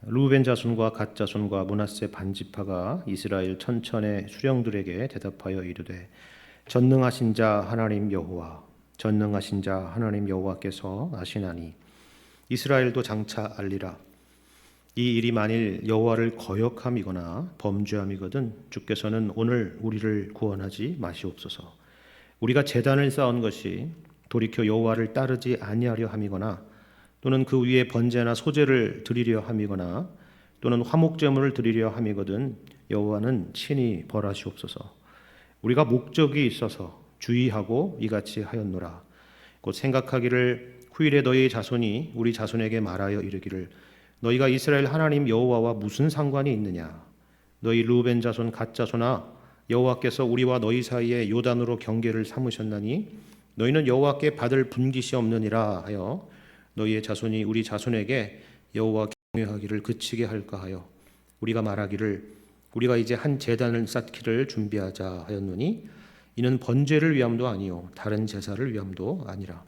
루벤 자손과 갓 자손과 므낫세 반지파가 이스라엘 천천의 수령들에게 대답하여 이르되 전능하신 자 하나님 여호와 전능하신 자 하나님 여호와께서 아시나니 이스라엘도 장차 알리라. 이 일이 만일 여호와를 거역함이거나 범죄함이거든 주께서는 오늘 우리를 구원하지 마시옵소서. 우리가 제단을 쌓은 것이 돌이켜 여호와를 따르지 아니하려 함이거나 또는 그 위에 번제나 소제를 드리려 함이거나 또는 화목제물을 드리려 함이거든 여호와는 친히 벌하시옵소서. 우리가 목적이 있어서 주의하고 이같이 하였노라. 곧 생각하기를 후일에 너희 자손이 우리 자손에게 말하여 이르기를 너희가 이스라엘 하나님 여호와와 무슨 상관이 있느냐. 너희 루벤 자손 갓 자손아 여호와께서 우리와 너희 사이에 요단으로 경계를 삼으셨나니 너희는 여호와께 받을 분깃이 없느니라 하여 너희의 자손이 우리 자손에게 여호와 경외하기를 그치게 할까 하여 우리가 말하기를 우리가 이제 한 제단을 쌓기를 준비하자 하였노니 이는 번제를 위함도 아니요 다른 제사를 위함도 아니라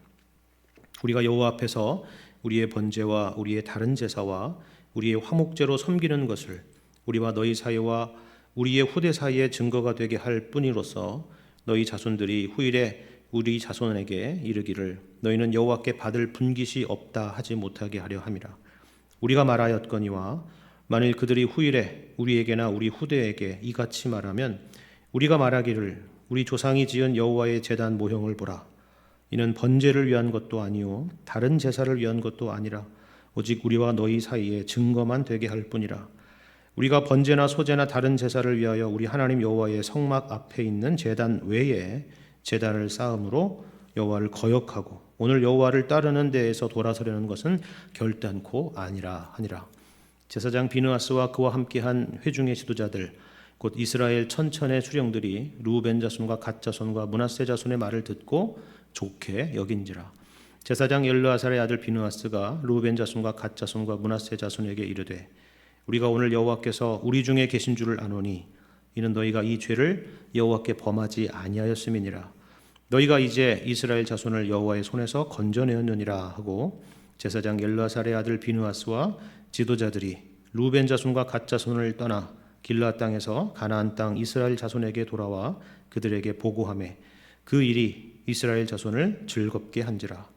우리가 여호와 앞에서 우리의 번제와 우리의 다른 제사와 우리의 화목제로 섬기는 것을 우리와 너희 사이와 우리의 후대 사이에 증거가 되게 할 뿐이로서 너희 자손들이 후일에 우리 자손에게 이르기를 너희는 여호와께 받을 분깃이 없다 하지 못하게 하려 함이라. 우리가 말하였거니와 만일 그들이 후일에 우리에게나 우리 후대에게 이같이 말하면 우리가 말하기를 우리 조상이 지은 여호와의 제단 모형을 보라. 이는 번제를 위한 것도 아니요 다른 제사를 위한 것도 아니라 오직 우리와 너희 사이에 증거만 되게 할 뿐이라. 우리가 번제나 소제나 다른 제사를 위하여 우리 하나님 여호와의 성막 앞에 있는 제단 외에 제단을 쌓음으로 여호와를 거역하고 오늘 여호와를 따르는 데에서 돌아서려는 것은 결단코 아니라 하니라. 제사장 비느하스와 그와 함께한 회중의 지도자들 곧 이스라엘 천천의 수령들이 루벤 자손과 갓 자손과 므낫세 자손의 말을 듣고 좋게 여긴지라. 제사장 엘르아살의 아들 비느하스가 루벤 자손과 갓 자손과 므낫세 자손에게 이르되 우리가 오늘 여호와께서 우리 중에 계신 줄을 아노니 이는 너희가 이 죄를 여호와께 범하지 아니하였음이니라. 너희가 이제 이스라엘 자손을 여호와의 손에서 건져내었느니라 하고 제사장 엘르아살의 아들 비느하스와 지도자들이 루벤 자손과 갓 자손을 떠나 길라 땅에서 가나안 땅 이스라엘 자손에게 돌아와 그들에게 보고하매 그 일이 이스라엘 자손을 즐겁게 한지라.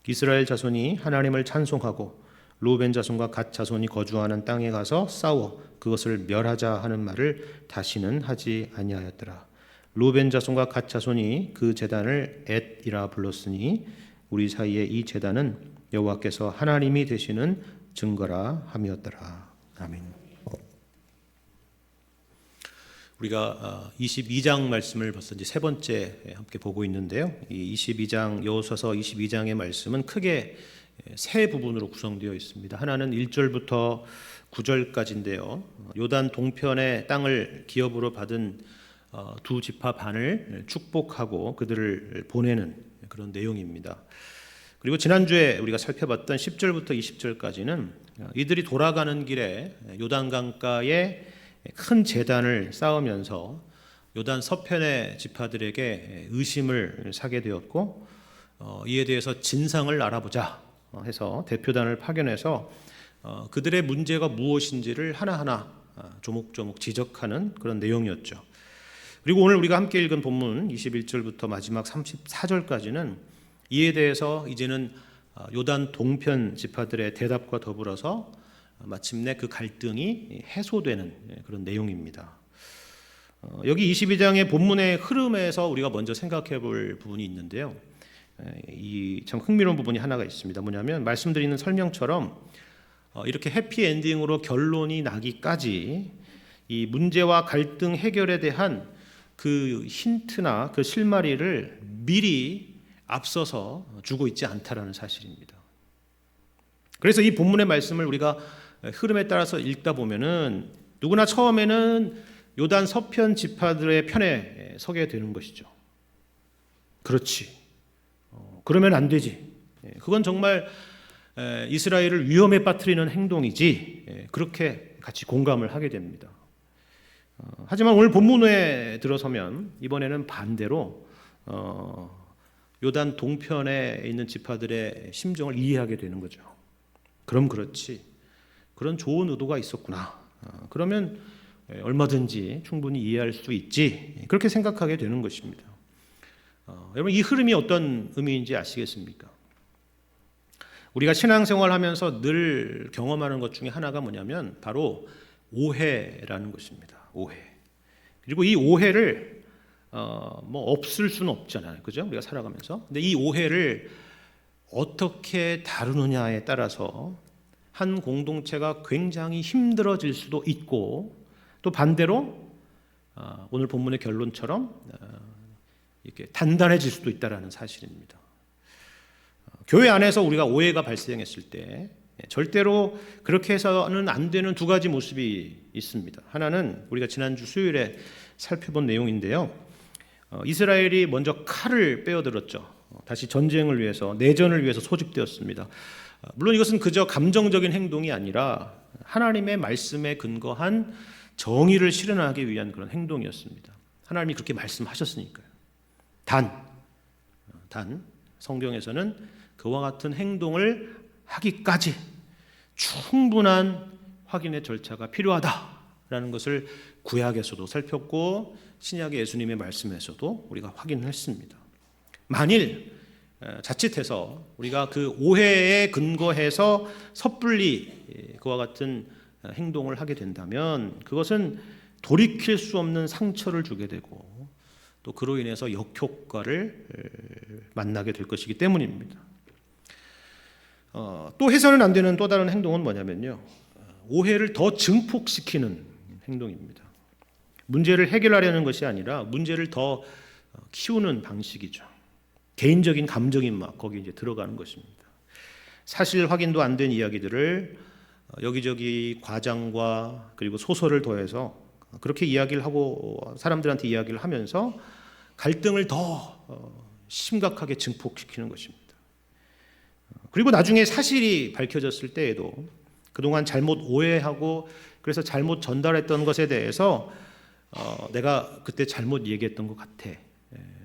이스라엘 자손이 하나님을 찬송하고 루벤 자손과 갓 자손이 거주하는 땅에 가서 싸워 그것을 멸하자 하는 말을 다시는 하지 아니하였더라. 루벤 자손과 갓 자손이 그 제단을 엣이라 불렀으니 우리 사이에 이 제단은 여호와께서 하나님이 되시는 증거라 함이었더라. 아멘. 우리가 22장 말씀을 벌써 이제 세 번째 함께 보고 있는데요. 이 22장 여호수아서 22장의 말씀은 크게 세 부분으로 구성되어 있습니다. 하나는 1절부터 9절까지인데요. 요단 동편의 땅을 기업으로 받은 두 지파 반을 축복하고 그들을 보내는 그런 내용입니다. 그리고 지난주에 우리가 살펴봤던 10절부터 20절까지는 이들이 돌아가는 길에 요단강가에 큰 제단을 쌓으면서 요단 서편의 지파들에게 의심을 사게 되었고 이에 대해서 진상을 알아보자 해서 대표단을 파견해서 그들의 문제가 무엇인지를 하나하나 조목조목 지적하는 그런 내용이었죠. 그리고 오늘 우리가 함께 읽은 본문 21절부터 마지막 34절까지는 이에 대해서 이제는 요단 동편 지파들의 대답과 더불어서 마침내 그 갈등이 해소되는 그런 내용입니다. 여기 22장의 본문의 흐름에서 우리가 먼저 생각해 볼 부분이 있는데요. 이 참 흥미로운 부분이 하나가 있습니다. 뭐냐면 말씀드리는 설명처럼 이렇게 해피엔딩으로 결론이 나기까지 이 문제와 갈등 해결에 대한 그 힌트나 그 실마리를 미리 앞서서 주고 있지 않다라는 사실입니다. 그래서 이 본문의 말씀을 우리가 흐름에 따라서 읽다 보면은 누구나 처음에는 요단 서편 지파들의 편에 서게 되는 것이죠. 그렇지. 그러면 안 되지. 그건 정말 이스라엘을 위험에 빠뜨리는 행동이지. 그렇게 같이 공감을 하게 됩니다. 하지만 오늘 본문에 들어서면 이번에는 반대로 요단 동편에 있는 지파들의 심정을 이해하게 되는 거죠. 그럼 그렇지. 그런 좋은 의도가 있었구나. 그러면 얼마든지 충분히 이해할 수 있지. 그렇게 생각하게 되는 것입니다. 여러분, 이 흐름이 어떤 의미인지 아시겠습니까? 우리가 신앙생활하면서 늘 경험하는 것 중에 하나가 뭐냐면 바로 오해라는 것입니다. 오해. 그리고 이 오해를 뭐 없을 수는 없잖아요, 그죠? 우리가 살아가면서. 근데 이 오해를 어떻게 다루느냐에 따라서 한 공동체가 굉장히 힘들어질 수도 있고, 또 반대로 오늘 본문의 결론처럼 이렇게 단단해질 수도 있다라는 사실입니다. 교회 안에서 우리가 오해가 발생했을 때 절대로 그렇게 해서는 안 되는 두 가지 모습이 있습니다. 하나는 우리가 지난주 수요일에 살펴본 내용인데요. 이스라엘이 먼저 칼을 빼어들었죠. 다시 전쟁을 위해서, 내전을 위해서 소집되었습니다. 물론 이것은 그저 감정적인 행동이 아니라 하나님의 말씀에 근거한 정의를 실현하기 위한 그런 행동이었습니다. 하나님이 그렇게 말씀하셨으니까요. 단 성경에서는 그와 같은 행동을 하기까지 충분한 확인의 절차가 필요하다라는 것을 구약에서도 살폈고 신약의 예수님의 말씀에서도 우리가 확인했습니다. 만일 자칫해서 우리가 그 오해에 근거해서 섣불리 그와 같은 행동을 하게 된다면 그것은 돌이킬 수 없는 상처를 주게 되고 또 그로 인해서 역효과를 만나게 될 것이기 때문입니다. 또 해서는 안 되는 또 다른 행동은 뭐냐면요, 오해를 더 증폭시키는 행동입니다. 문제를 해결하려는 것이 아니라 문제를 더 키우는 방식이죠. 개인적인 감정이 막 거기 이제 들어가는 것입니다. 사실 확인도 안 된 이야기들을 여기저기 과장과 그리고 소설을 더해서 그렇게 이야기를 하고 사람들한테 이야기를 하면서 갈등을 더 심각하게 증폭시키는 것입니다. 그리고 나중에 사실이 밝혀졌을 때에도 그동안 잘못 오해하고 그래서 잘못 전달했던 것에 대해서 내가 그때 잘못 얘기했던 것 같아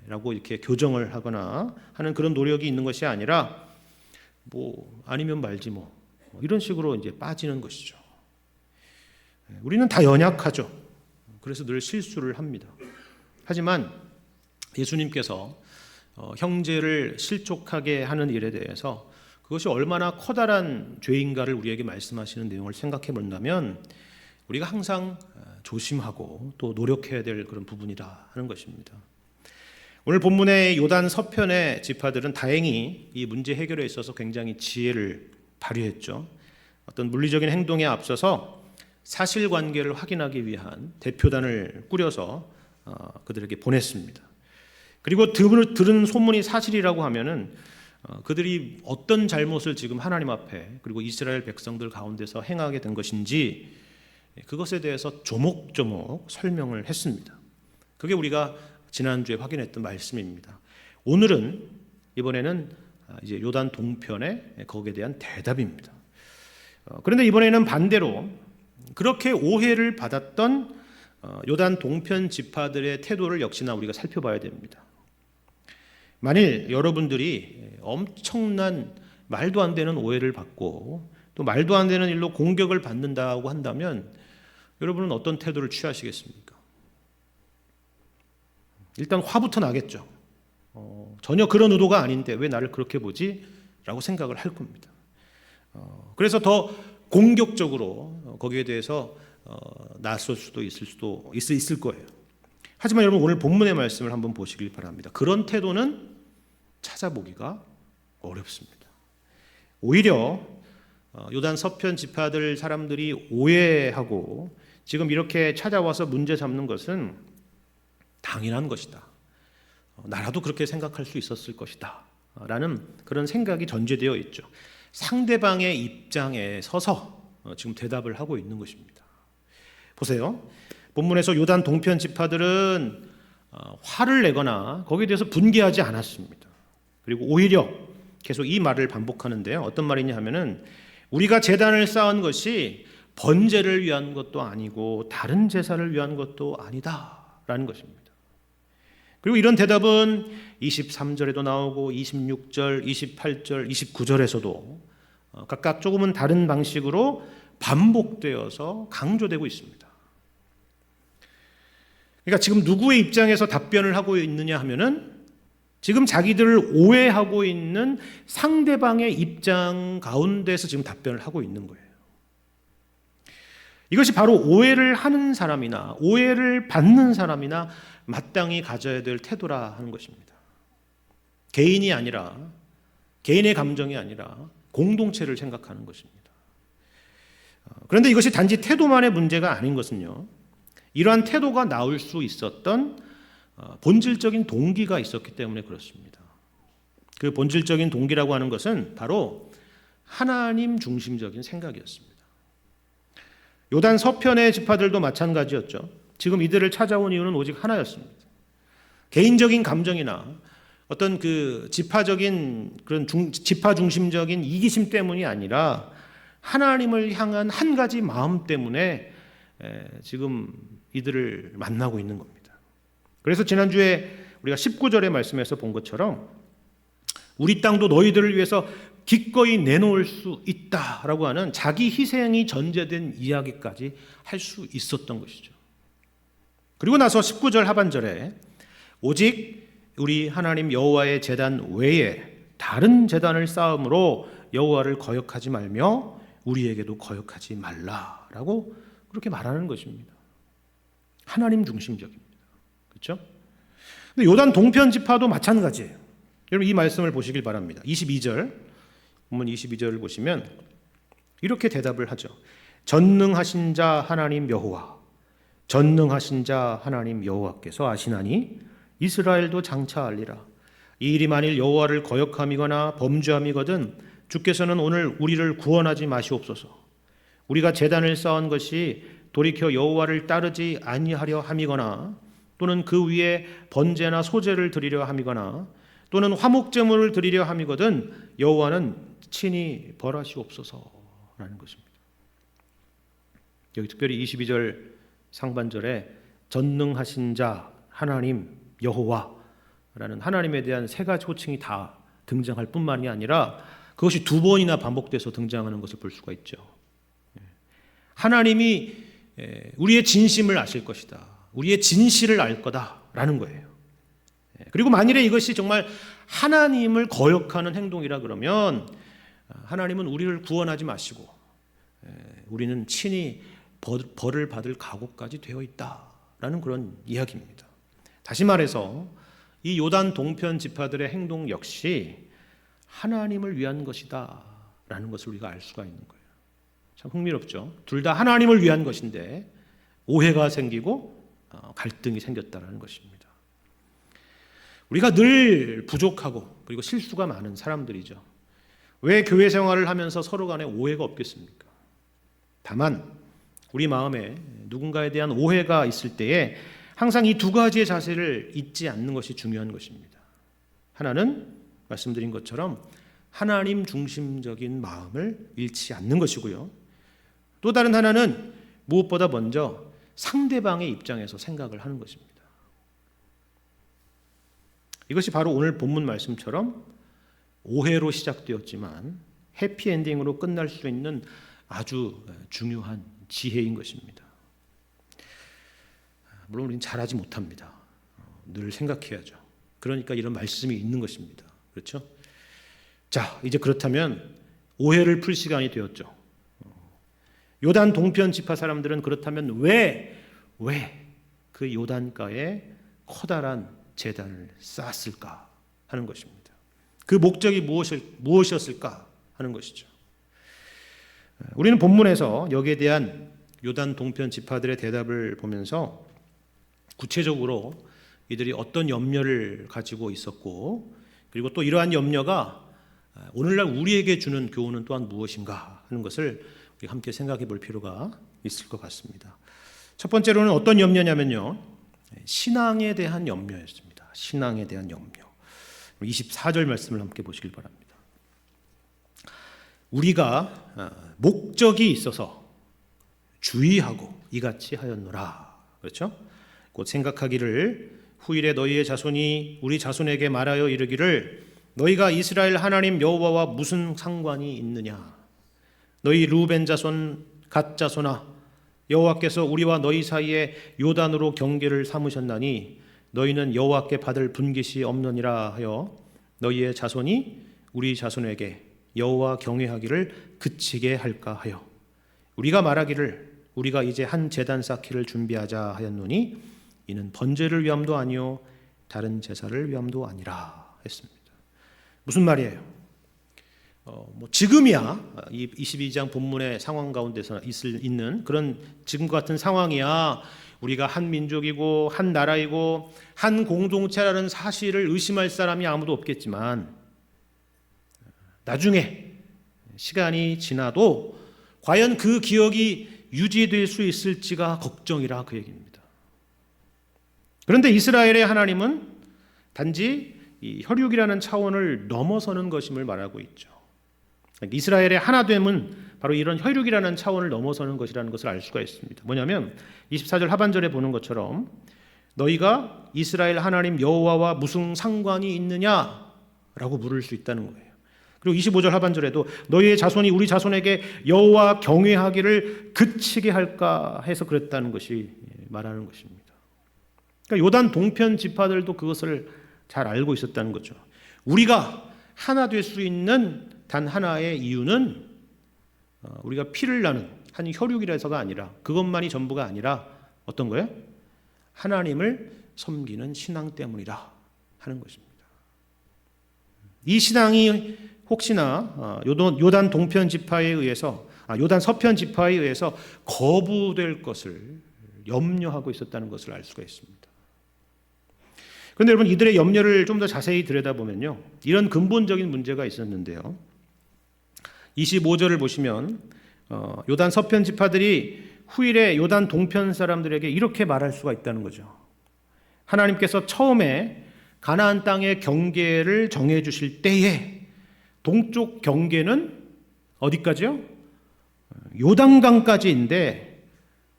라고 이렇게 교정을 하거나 하는 그런 노력이 있는 것이 아니라 뭐 아니면 말지 뭐 이런 식으로 이제 빠지는 것이죠. 우리는 다 연약하죠. 그래서 늘 실수를 합니다. 하지만 예수님께서 형제를 실족하게 하는 일에 대해서 그것이 얼마나 커다란 죄인가를 우리에게 말씀하시는 내용을 생각해 본다면 우리가 항상 조심하고 또 노력해야 될 그런 부분이라 하는 것입니다. 오늘 본문의 요단 서편의 지파들은 다행히 이 문제 해결에 있어서 굉장히 지혜를 발휘했죠. 어떤 물리적인 행동에 앞서서 사실관계를 확인하기 위한 대표단을 꾸려서 그들에게 보냈습니다. 그리고 들은 소문이 사실이라고 하면은 그들이 어떤 잘못을 지금 하나님 앞에 그리고 이스라엘 백성들 가운데서 행하게 된 것인지 그것에 대해서 조목조목 설명을 했습니다. 그게 우리가 지난주에 확인했던 말씀입니다. 오늘은 이번에는 이제 요단 동편의 거기에 대한 대답입니다. 그런데 이번에는 반대로 그렇게 오해를 받았던 요단 동편 지파들의 태도를 역시나 우리가 살펴봐야 됩니다. 만일 여러분들이 엄청난 말도 안 되는 오해를 받고 또 말도 안 되는 일로 공격을 받는다고 한다면 여러분은 어떤 태도를 취하시겠습니까? 일단 화부터 나겠죠. 전혀 그런 의도가 아닌데 왜 나를 그렇게 보지? 라고 생각을 할 겁니다. 그래서 더 공격적으로 거기에 대해서 나설 수도 있을 거예요. 하지만 여러분 오늘 본문의 말씀을 한번 보시길 바랍니다. 그런 태도는 찾아보기가 어렵습니다. 오히려 요단 서편 지파들 사람들이 오해하고 지금 이렇게 찾아와서 문제 삼는 것은 당연한 것이다. 나라도 그렇게 생각할 수 있었을 것이다. 라는 그런 생각이 전제되어 있죠. 상대방의 입장에 서서 지금 대답을 하고 있는 것입니다. 보세요. 본문에서 요단 동편 지파들은 화를 내거나 거기에 대해서 분개하지 않았습니다. 그리고 오히려 계속 이 말을 반복하는데요. 어떤 말이냐 하면은 우리가 제단을 쌓은 것이 번제를 위한 것도 아니고 다른 제사를 위한 것도 아니다라는 것입니다. 그리고 이런 대답은 23절에도 나오고 26절, 28절, 29절에서도 각각 조금은 다른 방식으로 반복되어서 강조되고 있습니다. 그러니까 지금 누구의 입장에서 답변을 하고 있느냐 하면은 지금 자기들을 오해하고 있는 상대방의 입장 가운데서 지금 답변을 하고 있는 거예요. 이것이 바로 오해를 하는 사람이나 오해를 받는 사람이나 마땅히 가져야 될 태도라 하는 것입니다. 개인이 아니라, 개인의 감정이 아니라 공동체를 생각하는 것입니다. 그런데 이것이 단지 태도만의 문제가 아닌 것은요, 이러한 태도가 나올 수 있었던 본질적인 동기가 있었기 때문에 그렇습니다. 그 본질적인 동기라고 하는 것은 바로 하나님 중심적인 생각이었습니다. 요단 서편의 지파들도 마찬가지였죠. 지금 이들을 찾아온 이유는 오직 하나였습니다. 개인적인 감정이나 어떤 그 지파적인 그런 지파 중심적인 이기심 때문이 아니라 하나님을 향한 한 가지 마음 때문에 지금 이들을 만나고 있는 겁니다. 그래서 지난주에 우리가 19절의 말씀에서 본 것처럼 우리 땅도 너희들을 위해서 기꺼이 내놓을 수 있다라고 하는 자기 희생이 전제된 이야기까지 할 수 있었던 것이죠. 그리고 나서 19절 하반절에 오직 우리 하나님 여호와의 제단 외에 다른 제단을 쌓음으로 여호와를 거역하지 말며 우리에게도 거역하지 말라라고 그렇게 말하는 것입니다. 하나님 중심적입니다. 그렇죠? 근데 요단 동편 지파도 마찬가지예요. 여러분 이 말씀을 보시길 바랍니다. 22절, 본문 22절을 보시면 이렇게 대답을 하죠. 전능하신 자 하나님 여호와, 전능하신 자 하나님 여호와께서 아시나니 이스라엘도 장차 알리라. 이 일이 만일 여호와를 거역함이거나 범죄함이거든 주께서는 오늘 우리를 구원하지 마시옵소서. 우리가 제단을 쌓은 것이 돌이켜 여호와를 따르지 아니하려 함이거나 또는 그 위에 번제나 소제를 드리려 함이거나 또는 화목제물을 드리려 함이거든 여호와는 친히 벌하시옵소서라는 것입니다. 여기 특별히 22절 상반절에 전능하신 자 하나님 여호와라는 하나님에 대한 세 가지 호칭이 다 등장할 뿐만이 아니라 그것이 두 번이나 반복돼서 등장하는 것을 볼 수가 있죠. 하나님이 우리의 진심을 아실 것이다. 우리의 진실을 알 거다라는 거예요. 그리고 만일에 이것이 정말 하나님을 거역하는 행동이라 그러면 하나님은 우리를 구원하지 마시고 우리는 친히 벌을 받을 각오까지 되어 있다라는 그런 이야기입니다. 다시 말해서 이 요단 동편 지파들의 행동 역시 하나님을 위한 것이다라는 것을 우리가 알 수가 있는 거예요. 참 흥미롭죠. 둘 다 하나님을 위한 것인데 오해가 생기고 갈등이 생겼다는 것입니다. 우리가 늘 부족하고 그리고 실수가 많은 사람들이죠. 왜 교회 생활을 하면서 서로 간에 오해가 없겠습니까? 다만 우리 마음에 누군가에 대한 오해가 있을 때에 항상 이 두 가지의 자세를 잊지 않는 것이 중요한 것입니다. 하나는 말씀드린 것처럼 하나님 중심적인 마음을 잃지 않는 것이고요. 또 다른 하나는 무엇보다 먼저 상대방의 입장에서 생각을 하는 것입니다. 이것이 바로 오늘 본문 말씀처럼 오해로 시작되었지만 해피엔딩으로 끝날 수 있는 아주 중요한 지혜인 것입니다. 물론 우리는 잘하지 못합니다. 늘 생각해야죠. 그러니까 이런 말씀이 있는 것입니다. 그렇죠? 자, 이제 그렇다면 오해를 풀 시간이 되었죠. 요단 동편 지파 사람들은 그렇다면 왜 그 요단가에 커다란 제단을 쌓았을까 하는 것입니다. 그 목적이 무엇이었을까 하는 것이죠. 우리는 본문에서 여기에 대한 요단 동편 지파들의 대답을 보면서 구체적으로 이들이 어떤 염려를 가지고 있었고 그리고 또 이러한 염려가 오늘날 우리에게 주는 교훈은 또한 무엇인가 하는 것을 우리 함께 생각해 볼 필요가 있을 것 같습니다. 첫 번째로는 어떤 염려냐면요. 신앙에 대한 염려였습니다. 신앙에 대한 염려. 24절 말씀을 함께 보시길 바랍니다. 우리가 목적이 있어서 주의하고 이같이 하였노라. 그렇죠? 곧 생각하기를 후일에 너희의 자손이 우리 자손에게 말하여 이르기를 너희가 이스라엘 하나님 여호와와 무슨 상관이 있느냐? 너희 르우벤 자손 갓자손아, 여호와께서 우리와 너희 사이에 요단으로 경계를 삼으셨나니 너희는 여호와께 받을 분깃이 없느니라 하여 너희의 자손이 우리 자손에게 여호와 경외하기를 그치게 할까 하여 우리가 말하기를 우리가 이제 한 제단 쌓기를 준비하자 하였노니 이는 번제를 위함도 아니요 다른 제사를 위함도 아니라 했습니다. 무슨 말이에요? 지금이야 이 22장 본문의 상황 가운데서 있는 그런 지금과 같은 상황이야 우리가 한 민족이고 한 나라이고 한 공동체라는 사실을 의심할 사람이 아무도 없겠지만 나중에 시간이 지나도 과연 그 기억이 유지될 수 있을지가 걱정이라 그 얘기입니다. 그런데 이스라엘의 하나님은 단지 이 혈육이라는 차원을 넘어서는 것임을 말하고 있죠. 이스라엘의 하나됨은 바로 이런 혈육이라는 차원을 넘어서는 것이라는 것을 알 수가 있습니다. 뭐냐면 24절 하반절에 보는 것처럼 너희가 이스라엘 하나님 여호와와 무슨 상관이 있느냐라고 물을 수 있다는 거예요. 그리고 25절 하반절에도 너희의 자손이 우리 자손에게 여호와 경외하기를 그치게 할까 해서 그랬다는 것이 말하는 것입니다. 그러니까 요단 동편 지파들도 그것을 잘 알고 있었다는 거죠. 우리가 하나 될 수 있는 단 하나의 이유는 우리가 피를 나는 한 혈육이라서가 아니라 그것만이 전부가 아니라 어떤 거예요? 하나님을 섬기는 신앙 때문이라 하는 것입니다. 이 신앙이 혹시나 요단 동편 지파에 의해서 요단 서편 지파에 의해서 거부될 것을 염려하고 있었다는 것을 알 수가 있습니다. 그런데 여러분 이들의 염려를 좀 더 자세히 들여다보면요 이런 근본적인 문제가 있었는데요. 25절을 보시면 요단 서편 지파들이 후일에 요단 동편 사람들에게 이렇게 말할 수가 있다는 거죠. 하나님께서 처음에 가나안 땅의 경계를 정해 주실 때에 동쪽 경계는 어디까지요? 요단강까지인데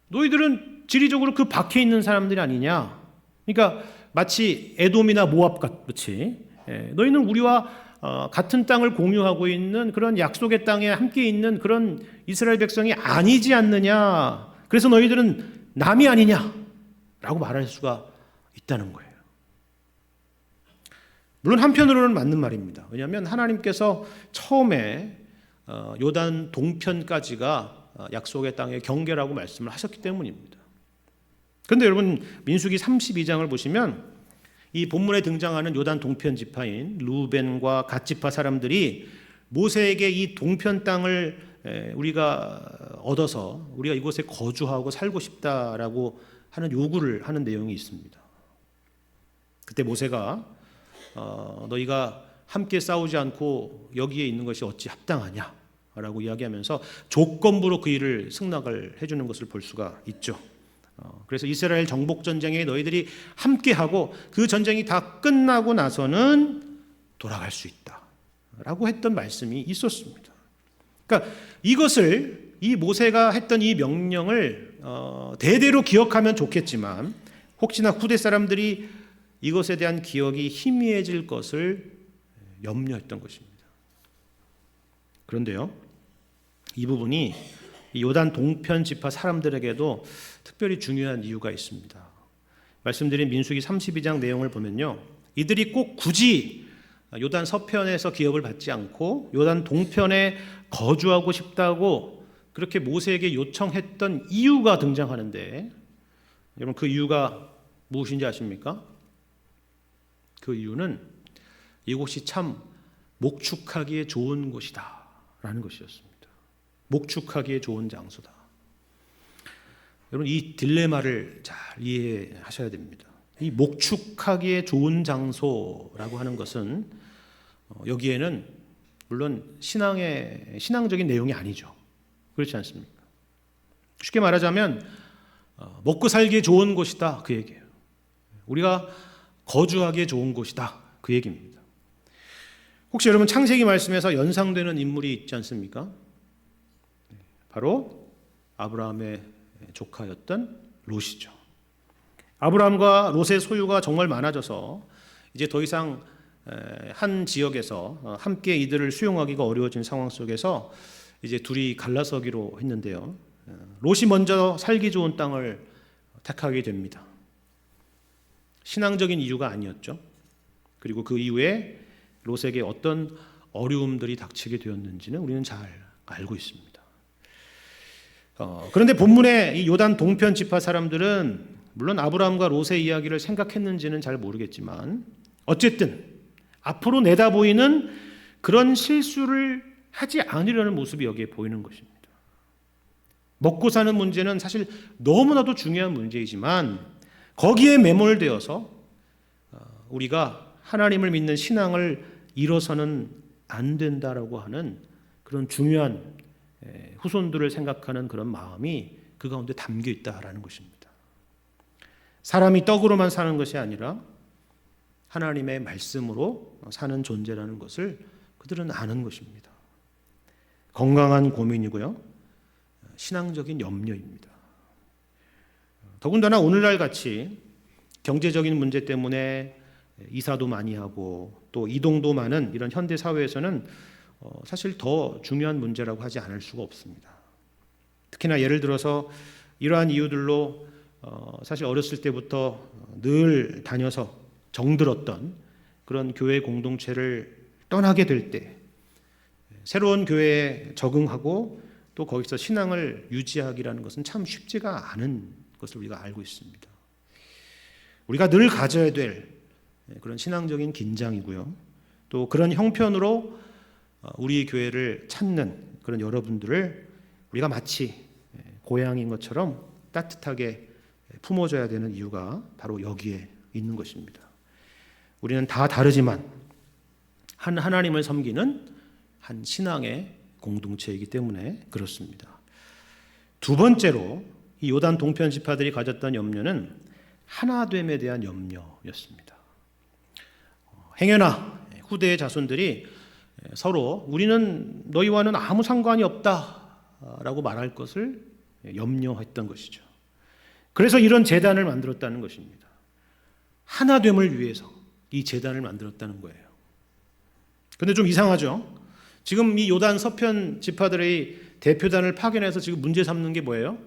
너희들은 지리적으로 그 밖에 있는 사람들이 아니냐. 그러니까 마치 에돔이나 모압 같이 너희는 우리와 같은 땅을 공유하고 있는 그런 약속의 땅에 함께 있는 그런 이스라엘 백성이 아니지 않느냐. 그래서 너희들은 남이 아니냐라고 말할 수가 있다는 거예요. 물론 한편으로는 맞는 말입니다. 왜냐하면 하나님께서 처음에 요단 동편까지가 약속의 땅의 경계라고 말씀을 하셨기 때문입니다. 그런데 여러분 민수기 32장을 보시면 이 본문에 등장하는 요단 동편 지파인 루벤과 갓 지파 사람들이 모세에게 이 동편 땅을 우리가 얻어서 우리가 이곳에 거주하고 살고 싶다라고 하는 요구를 하는 내용이 있습니다. 그때 모세가 너희가 함께 싸우지 않고 여기에 있는 것이 어찌 합당하냐라고 이야기하면서 조건부로 그 일을 승낙을 해주는 것을 볼 수가 있죠. 그래서 이스라엘 정복 전쟁에 너희들이 함께하고 그 전쟁이 다 끝나고 나서는 돌아갈 수 있다라고 했던 말씀이 있었습니다. 그러니까 이것을 이 모세가 했던 이 명령을 대대로 기억하면 좋겠지만 혹시나 후대 사람들이 이것에 대한 기억이 희미해질 것을 염려했던 것입니다. 그런데요, 이 부분이 요단 동편 지파 사람들에게도 특별히 중요한 이유가 있습니다. 말씀드린 민수기 32장 내용을 보면요, 이들이 꼭 굳이 요단 서편에서 기업을 받지 않고 요단 동편에 거주하고 싶다고 그렇게 모세에게 요청했던 이유가 등장하는데 여러분 그 이유가 무엇인지 아십니까? 그 이유는 이곳이 참 목축하기에 좋은 곳이다 라는 것이었습니다. 목축하기에 좋은 장소다. 여러분 이 딜레마를 잘 이해하셔야 됩니다. 이 목축하기에 좋은 장소라고 하는 것은 여기에는 물론 신앙적인 내용이 아니죠. 그렇지 않습니까? 쉽게 말하자면 먹고 살기에 좋은 곳이다 그 얘기예요. 우리가 거주하기에 좋은 곳이다 그 얘기입니다. 혹시 여러분 창세기 말씀에서 연상되는 인물이 있지 않습니까? 바로 아브라함의 조카였던 롯이죠. 아브라함과 롯의 소유가 정말 많아져서 이제 더 이상 한 지역에서 함께 이들을 수용하기가 어려워진 상황 속에서 이제 둘이 갈라서기로 했는데요. 롯이 먼저 살기 좋은 땅을 택하게 됩니다. 신앙적인 이유가 아니었죠. 그리고 그 이후에 롯에게 어떤 어려움들이 닥치게 되었는지는 우리는 잘 알고 있습니다. 그런데 본문의 이 요단 동편 지파 사람들은 물론 아브라함과 롯의 이야기를 생각했는지는 잘 모르겠지만 어쨌든 앞으로 내다보이는 그런 실수를 하지 않으려는 모습이 여기에 보이는 것입니다. 먹고 사는 문제는 사실 너무나도 중요한 문제이지만 거기에 매몰되어서 우리가 하나님을 믿는 신앙을 잃어서는 안 된다라고 하는 그런 중요한 후손들을 생각하는 그런 마음이 그 가운데 담겨 있다라는 것입니다. 사람이 떡으로만 사는 것이 아니라 하나님의 말씀으로 사는 존재라는 것을 그들은 아는 것입니다. 건강한 고민이고요. 신앙적인 염려입니다. 더군다나 오늘날 같이 경제적인 문제 때문에 이사도 많이 하고 또 이동도 많은 이런 현대 사회에서는 사실 더 중요한 문제라고 하지 않을 수가 없습니다. 특히나 예를 들어서 이러한 이유들로 사실 어렸을 때부터 늘 다녀서 정들었던 그런 교회 공동체를 떠나게 될 때 새로운 교회에 적응하고 또 거기서 신앙을 유지하기라는 것은 참 쉽지가 않은 것을 우리가 알고 있습니다. 우리가 늘 가져야 될 그런 신앙적인 긴장이고요. 또 그런 형편으로 우리 교회를 찾는 그런 여러분들을 우리가 마치 고향인 것처럼 따뜻하게 품어줘야 되는 이유가 바로 여기에 있는 것입니다. 우리는 다 다르지만 한 하나님을 섬기는 한 신앙의 공동체이기 때문에 그렇습니다. 두 번째로 이 요단 동편 지파들이 가졌던 염려는 하나됨에 대한 염려였습니다. 행여나 후대의 자손들이 서로 우리는 너희와는 아무 상관이 없다라고 말할 것을 염려했던 것이죠. 그래서 이런 제단을 만들었다는 것입니다. 하나됨을 위해서 이 제단을 만들었다는 거예요. 근데 좀 이상하죠? 지금 이 요단 서편 지파들의 대표단을 파견해서 지금 문제 삼는 게 뭐예요?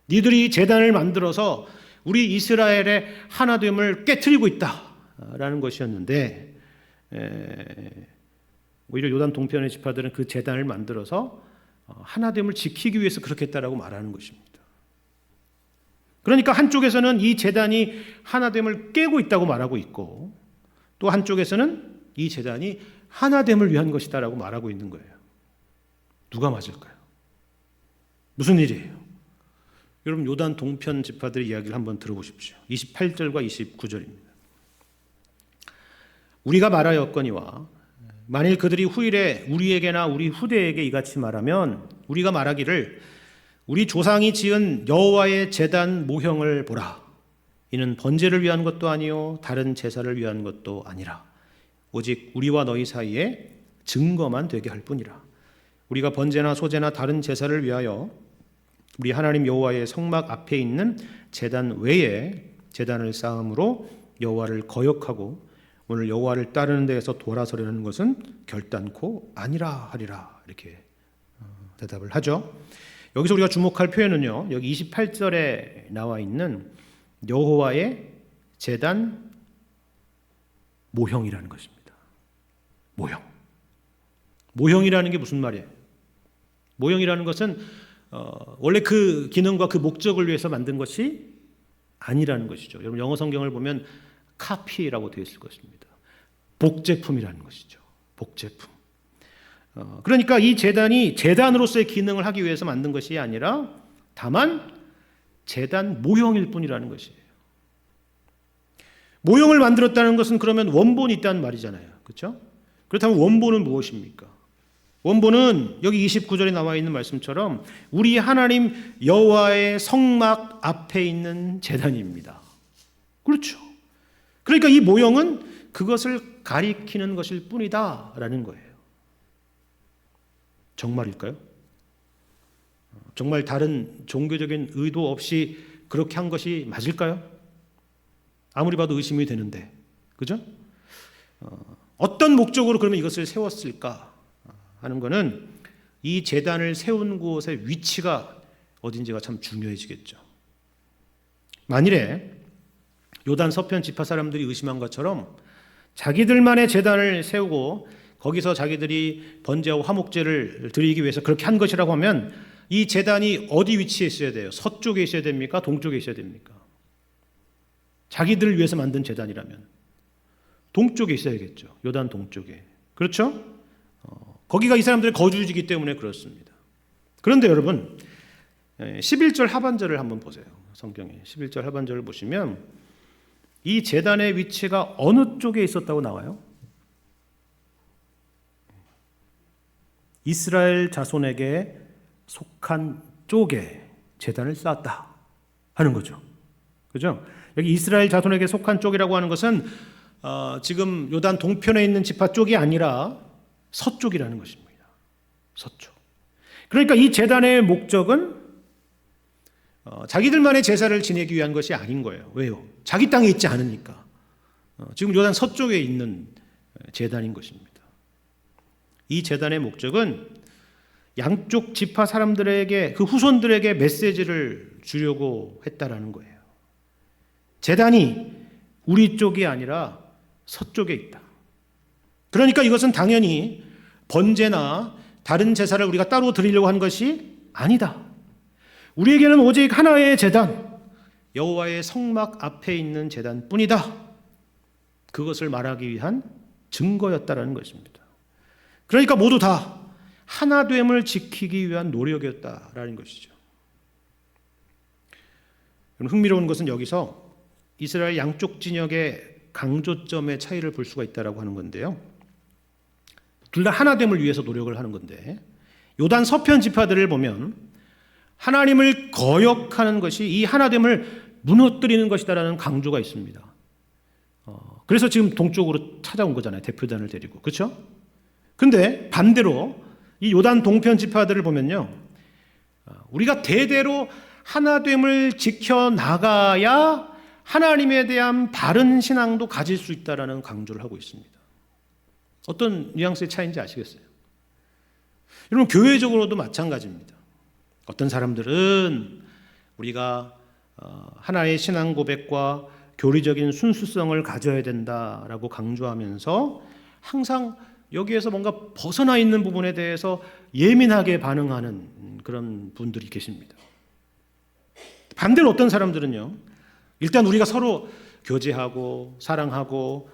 니들이 제단을 만들어서 우리 이스라엘의 하나됨을 깨트리고 있다라는 것이었는데 오히려 요단 동편의 지파들은 그 제단을 만들어서 하나됨을 지키기 위해서 그렇게 했다라고 말하는 것입니다. 그러니까 한쪽에서는 이 제단이 하나됨을 깨고 있다고 말하고 있고 또 한쪽에서는 이 제단이 하나됨을 위한 것이다라고 말하고 있는 거예요. 누가 맞을까요? 무슨 일이에요? 여러분 요단 동편 지파들의 이야기를 한번 들어보십시오. 28절과 29절입니다. 우리가 말하였거니와 만일 그들이 후일에 우리에게나 우리 후대에게 이같이 말하면 우리가 말하기를 우리 조상이 지은 여호와의 제단 모형을 보라. 이는 번제를 위한 것도 아니요 다른 제사를 위한 것도 아니라 오직 우리와 너희 사이에 증거만 되게 할 뿐이라. 우리가 번제나 소제나 다른 제사를 위하여 우리 하나님 여호와의 성막 앞에 있는 제단 외에 제단을 쌓음으로 여호와를 거역하고 오늘 여호와를 따르는 데에서 돌아서려는 것은 결단코 아니라 하리라. 이렇게 대답을 하죠. 여기서 우리가 주목할 표현은요. 여기 28절에 나와 있는 여호와의 제단 모형이라는 것입니다. 모형. 모형이라는 게 무슨 말이에요? 모형이라는 것은 원래 그 기능과 그 목적을 위해서 만든 것이 아니라는 것이죠. 여러분 영어 성경을 보면 카피라고 되어 있을 것입니다. 복제품이라는 것이죠. 복제품. 그러니까 이 제단이 제단으로서의 기능을 하기 위해서 만든 것이 아니라 다만 제단 모형일 뿐이라는 것이에요. 모형을 만들었다는 것은 그러면 원본이 있다는 말이잖아요. 그렇죠? 그렇다면 원본은 무엇입니까? 원본은 여기 29절에 나와 있는 말씀처럼 우리 하나님 여호와의 성막 앞에 있는 제단입니다. 그렇죠. 그러니까 이 모형은 그것을 가리키는 것일 뿐이다라는 거예요. 정말일까요? 정말 다른 종교적인 의도 없이 그렇게 한 것이 맞을까요? 아무리 봐도 의심이 되는데, 그죠? 어떤 목적으로 그러면 이것을 세웠을까 하는 것은 이 제단을 세운 곳의 위치가 어딘지가 참 중요해지겠죠. 만일에 요단 서편 지파 사람들이 의심한 것처럼 자기들만의 제단을 세우고 거기서 자기들이 번제하고 화목제를 드리기 위해서 그렇게 한 것이라고 하면 이 제단이 어디 위치에 있어야 돼요? 서쪽에 있어야 됩니까? 동쪽에 있어야 됩니까? 자기들을 위해서 만든 제단이라면 동쪽에 있어야겠죠. 요단 동쪽에. 그렇죠? 거기가 이 사람들의 거주지이기 때문에 그렇습니다. 그런데 여러분 11절 하반절을 한번 보세요. 성경에 11절 하반절을 보시면 이 제단의 위치가 어느 쪽에 있었다고 나와요? 이스라엘 자손에게 속한 쪽에 제단을 쌓았다 하는 거죠. 그죠? 여기 이스라엘 자손에게 속한 쪽이라고 하는 것은 지금 요단 동편에 있는 지파 쪽이 아니라 서쪽이라는 것입니다. 서쪽. 그러니까 이 제단의 목적은 자기들만의 제사를 지내기 위한 것이 아닌 거예요. 왜요? 자기 땅에 있지 않으니까. 지금 요단 서쪽에 있는 제단인 것입니다. 이 제단의 목적은 양쪽 지파 사람들에게 그 후손들에게 메시지를 주려고 했다라는 거예요. 제단이 우리 쪽이 아니라 서쪽에 있다. 그러니까 이것은 당연히 번제나 다른 제사를 우리가 따로 드리려고 한 것이 아니다. 우리에게는 오직 하나의 제단, 여호와의 성막 앞에 있는 제단뿐이다. 그것을 말하기 위한 증거였다라는 것입니다. 그러니까 모두 다 하나됨을 지키기 위한 노력이었다라는 것이죠. 흥미로운 것은 여기서 이스라엘 양쪽 진영의 강조점의 차이를 볼 수가 있다라고 하는 건데요. 둘 다 하나됨을 위해서 노력을 하는 건데 요단 서편 지파들을 보면 하나님을 거역하는 것이 이 하나됨을 무너뜨리는 것이다라는 강조가 있습니다. 그래서 지금 동쪽으로 찾아온 거잖아요. 대표단을 데리고. 그렇죠? 근데 반대로 이 요단 동편 지파들을 보면요. 우리가 대대로 하나됨을 지켜나가야 하나님에 대한 바른 신앙도 가질 수 있다라는 강조를 하고 있습니다. 어떤 뉘앙스의 차이인지 아시겠어요? 여러분 교회적으로도 마찬가지입니다. 어떤 사람들은 우리가 하나의 신앙 고백과 교리적인 순수성을 가져야 된다라고 강조하면서 항상 여기에서 뭔가 벗어나 있는 부분에 대해서 예민하게 반응하는 그런 분들이 계십니다. 반대로 어떤 사람들은요. 일단 우리가 서로 교제하고 사랑하고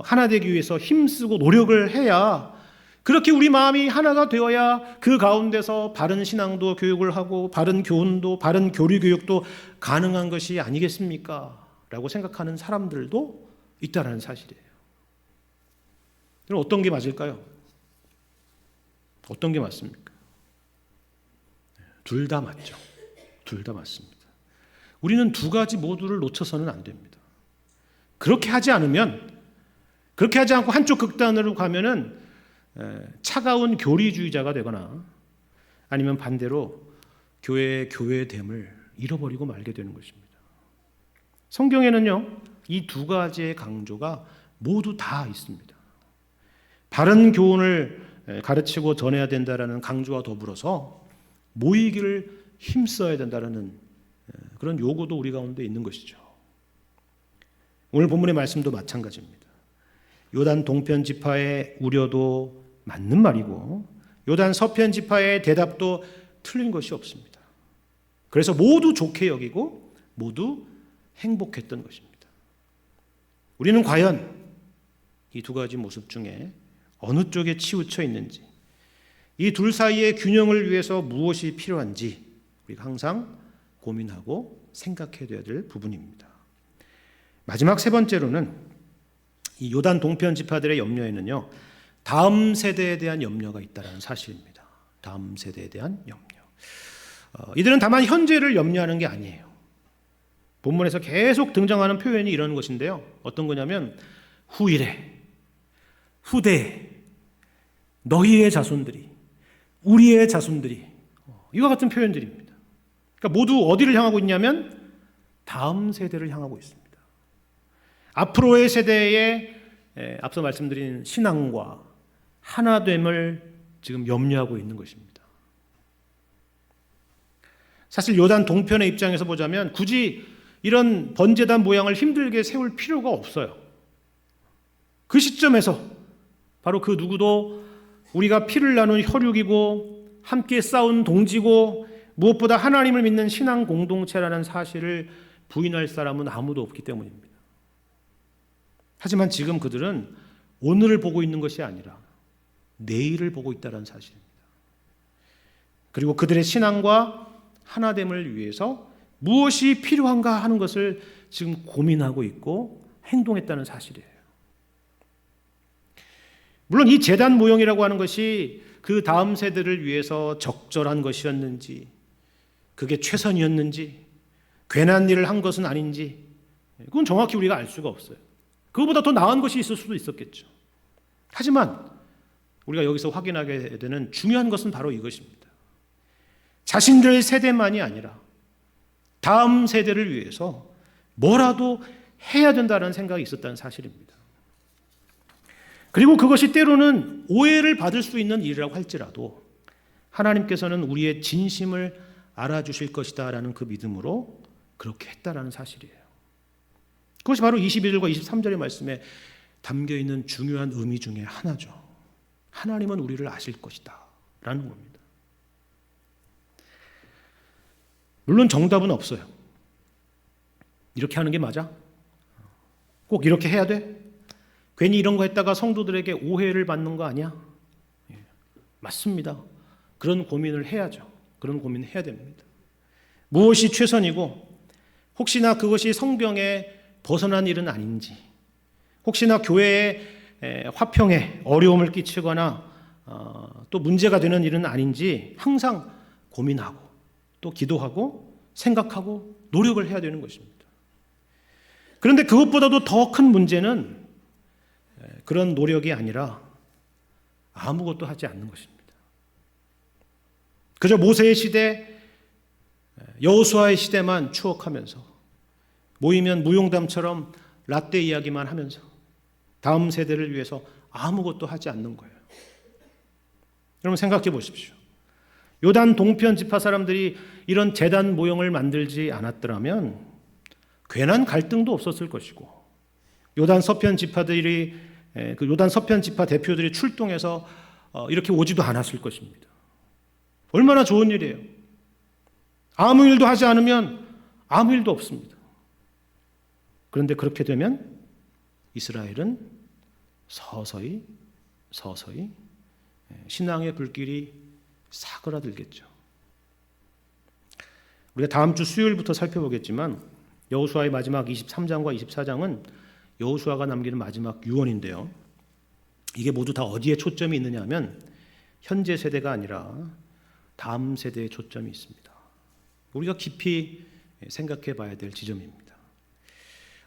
하나 되기 위해서 힘쓰고 노력을 해야 그렇게 우리 마음이 하나가 되어야 그 가운데서 바른 신앙도 교육을 하고 바른 교훈도 바른 교리 교육도 가능한 것이 아니겠습니까? 라고 생각하는 사람들도 있다는 사실이에요. 그럼 어떤 게 맞을까요? 어떤 게 맞습니까? 둘 다 맞죠. 둘 다 맞습니다. 우리는 두 가지 모두를 놓쳐서는 안 됩니다. 그렇게 하지 않고 한쪽 극단으로 가면은 차가운 교리주의자가 되거나 아니면 반대로 교회의 교회됨을 잃어버리고 말게 되는 것입니다. 성경에는요, 이 두 가지의 강조가 모두 다 있습니다. 바른 교훈을 가르치고 전해야 된다라는 강조와 더불어서 모이기를 힘써야 된다라는 그런 요구도 우리 가운데 있는 것이죠. 오늘 본문의 말씀도 마찬가지입니다. 요단 동편 지파의 우려도 맞는 말이고 요단 서편 지파의 대답도 틀린 것이 없습니다. 그래서 모두 좋게 여기고 모두 행복했던 것입니다. 우리는 과연 이 두 가지 모습 중에 어느 쪽에 치우쳐 있는지, 이 둘 사이의 균형을 위해서 무엇이 필요한지 우리가 항상 고민하고 생각해야 될 부분입니다. 마지막 세 번째로는 이 요단 동편 지파들의 염려에는요, 다음 세대에 대한 염려가 있다는 사실입니다. 다음 세대에 대한 염려. 이들은 다만 현재를 염려하는 게 아니에요. 본문에서 계속 등장하는 표현이 이런 것인데요. 어떤 거냐면 후일에, 후대에, 너희의 자손들이, 우리의 자손들이, 이와 같은 표현들입니다. 그러니까 모두 어디를 향하고 있냐면 다음 세대를 향하고 있습니다. 앞으로의 세대에 앞서 말씀드린 신앙과 하나됨을 지금 염려하고 있는 것입니다. 사실 요단 동편의 입장에서 보자면 굳이 이런 번제단 모양을 힘들게 세울 필요가 없어요. 그 시점에서 바로 그 누구도 우리가 피를 나눈 혈육이고 함께 싸운 동지고 무엇보다 하나님을 믿는 신앙 공동체라는 사실을 부인할 사람은 아무도 없기 때문입니다. 하지만 지금 그들은 오늘을 보고 있는 것이 아니라 내일을 보고 있다는 사실입니다. 그리고 그들의 신앙과 하나됨을 위해서 무엇이 필요한가 하는 것을 지금 고민하고 있고 행동했다는 사실이에요. 물론 이 제단 모형이라고 하는 것이 그 다음 세대를 위해서 적절한 것이었는지, 그게 최선이었는지, 괜한 일을 한 것은 아닌지, 그건 정확히 우리가 알 수가 없어요. 그거보다 더 나은 것이 있을 수도 있었겠죠. 하지만 우리가 여기서 확인하게 되는 중요한 것은 바로 이것입니다. 자신들 세대만이 아니라 다음 세대를 위해서 뭐라도 해야 된다는 생각이 있었다는 사실입니다. 그리고 그것이 때로는 오해를 받을 수 있는 일이라고 할지라도 하나님께서는 우리의 진심을 알아주실 것이다 라는 그 믿음으로 그렇게 했다라는 사실이에요. 그것이 바로 22절과 23절의 말씀에 담겨있는 중요한 의미 중에 하나죠. 하나님은 우리를 아실 것이다 라는 겁니다. 물론 정답은 없어요. 이렇게 하는 게 맞아? 꼭 이렇게 해야 돼? 괜히 이런 거 했다가 성도들에게 오해를 받는 거 아니야? 맞습니다. 그런 고민을 해야죠. 그런 고민을 해야 됩니다. 무엇이 최선이고 혹시나 그것이 성경에 벗어난 일은 아닌지, 혹시나 교회의 화평에 어려움을 끼치거나 또 문제가 되는 일은 아닌지 항상 고민하고 또 기도하고 생각하고 노력을 해야 되는 것입니다. 그런데 그것보다도 더 큰 문제는 그런 노력이 아니라 아무것도 하지 않는 것입니다. 그저 모세의 시대, 여호수아의 시대만 추억하면서 모이면 무용담처럼 라떼 이야기만 하면서 다음 세대를 위해서 아무것도 하지 않는 거예요. 여러분 생각해 보십시오. 요단 동편 지파 사람들이 이런 제단 모형을 만들지 않았더라면 괜한 갈등도 없었을 것이고 요단 서편 지파들이 그 요단 서편 지파 대표들이 출동해서 이렇게 오지도 않았을 것입니다. 얼마나 좋은 일이에요. 아무 일도 하지 않으면 아무 일도 없습니다. 그런데 그렇게 되면 이스라엘은 서서히 신앙의 불길이 사그라들겠죠. 우리가 다음 주 수요일부터 살펴보겠지만 여호수아의 마지막 23장과 24장은 여호수아가 남기는 마지막 유언인데요. 이게 모두 다 어디에 초점이 있느냐 하면 현재 세대가 아니라 다음 세대에 초점이 있습니다. 우리가 깊이 생각해 봐야 될 지점입니다.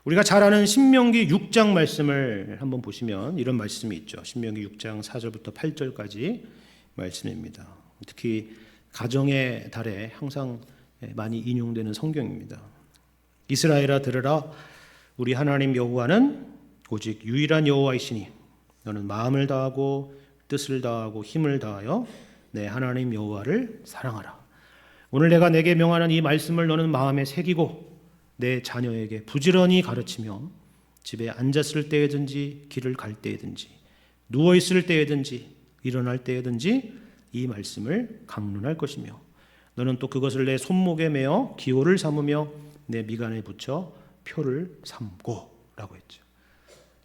우리가 잘 아는 신명기 6장 말씀을 한번 보시면 이런 말씀이 있죠. 신명기 6장 4절부터 8절까지 말씀입니다. 특히 가정의 달에 항상 많이 인용되는 성경입니다. 이스라엘아 들으라, 우리 하나님 여호와는 오직 유일한 여호와이시니 너는 마음을 다하고 뜻을 다하고 힘을 다하여 내 하나님 여호와를 사랑하라. 오늘 내가 내게 명하는 이 말씀을 너는 마음에 새기고 내 자녀에게 부지런히 가르치며 집에 앉았을 때에든지 길을 갈 때에든지 누워 있을 때에든지 일어날 때에든지 이 말씀을 강론할 것이며 너는 또 그것을 내 손목에 매어 기호를 삼으며 내 미간에 붙여 표를 삼고 라고 했죠.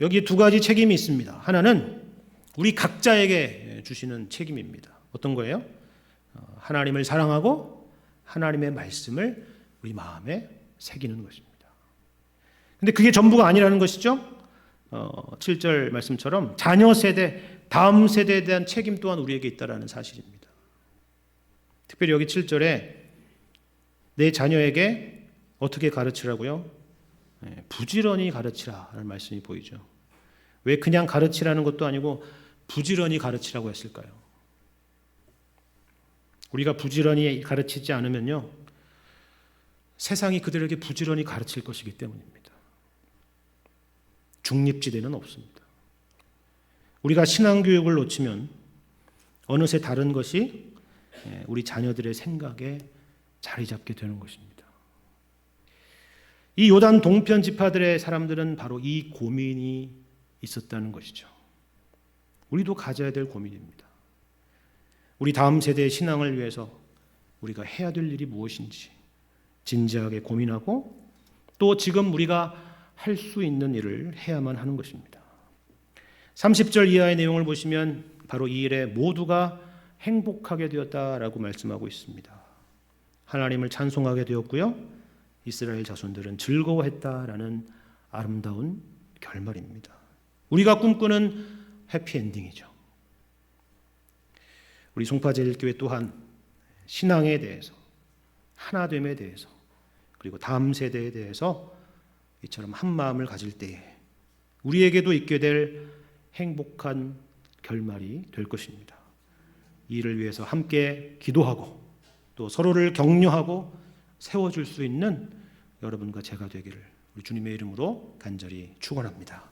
여기 두 가지 책임이 있습니다. 하나는 우리 각자에게 주시는 책임입니다. 어떤 거예요? 하나님을 사랑하고 하나님의 말씀을 우리 마음에 새기는 것입니다. 근데 그게 전부가 아니라는 것이죠. 7절 말씀처럼 자녀 세대, 다음 세대에 대한 책임 또한 우리에게 있다는 사실입니다. 특별히 여기 7절에 내 자녀에게 어떻게 가르치라고요? 부지런히 가르치라는 말씀이 보이죠. 왜 그냥 가르치라는 것도 아니고 부지런히 가르치라고 했을까요? 우리가 부지런히 가르치지 않으면요, 세상이 그들에게 부지런히 가르칠 것이기 때문입니다. 중립지대는 없습니다. 우리가 신앙교육을 놓치면 어느새 다른 것이 우리 자녀들의 생각에 자리 잡게 되는 것입니다. 이 요단 동편 지파들의 사람들은 바로 이 고민이 있었다는 것이죠. 우리도 가져야 될 고민입니다. 우리 다음 세대의 신앙을 위해서 우리가 해야 될 일이 무엇인지 진지하게 고민하고 또 지금 우리가 할 수 있는 일을 해야만 하는 것입니다. 30절 이하의 내용을 보시면 바로 이 일에 모두가 행복하게 되었다라고 말씀하고 있습니다. 하나님을 찬송하게 되었고요. 이스라엘 자손들은 즐거워했다라는 아름다운 결말입니다. 우리가 꿈꾸는 해피엔딩이죠. 우리 송파제일교회 또한 신앙에 대해서, 하나됨에 대해서, 그리고 다음 세대에 대해서 이처럼 한 마음을 가질 때에 우리에게도 있게 될 행복한 결말이 될 것입니다. 이를 위해서 함께 기도하고 또 서로를 격려하고 세워줄 수 있는 여러분과 제가 되기를 우리 주님의 이름으로 간절히 축원합니다.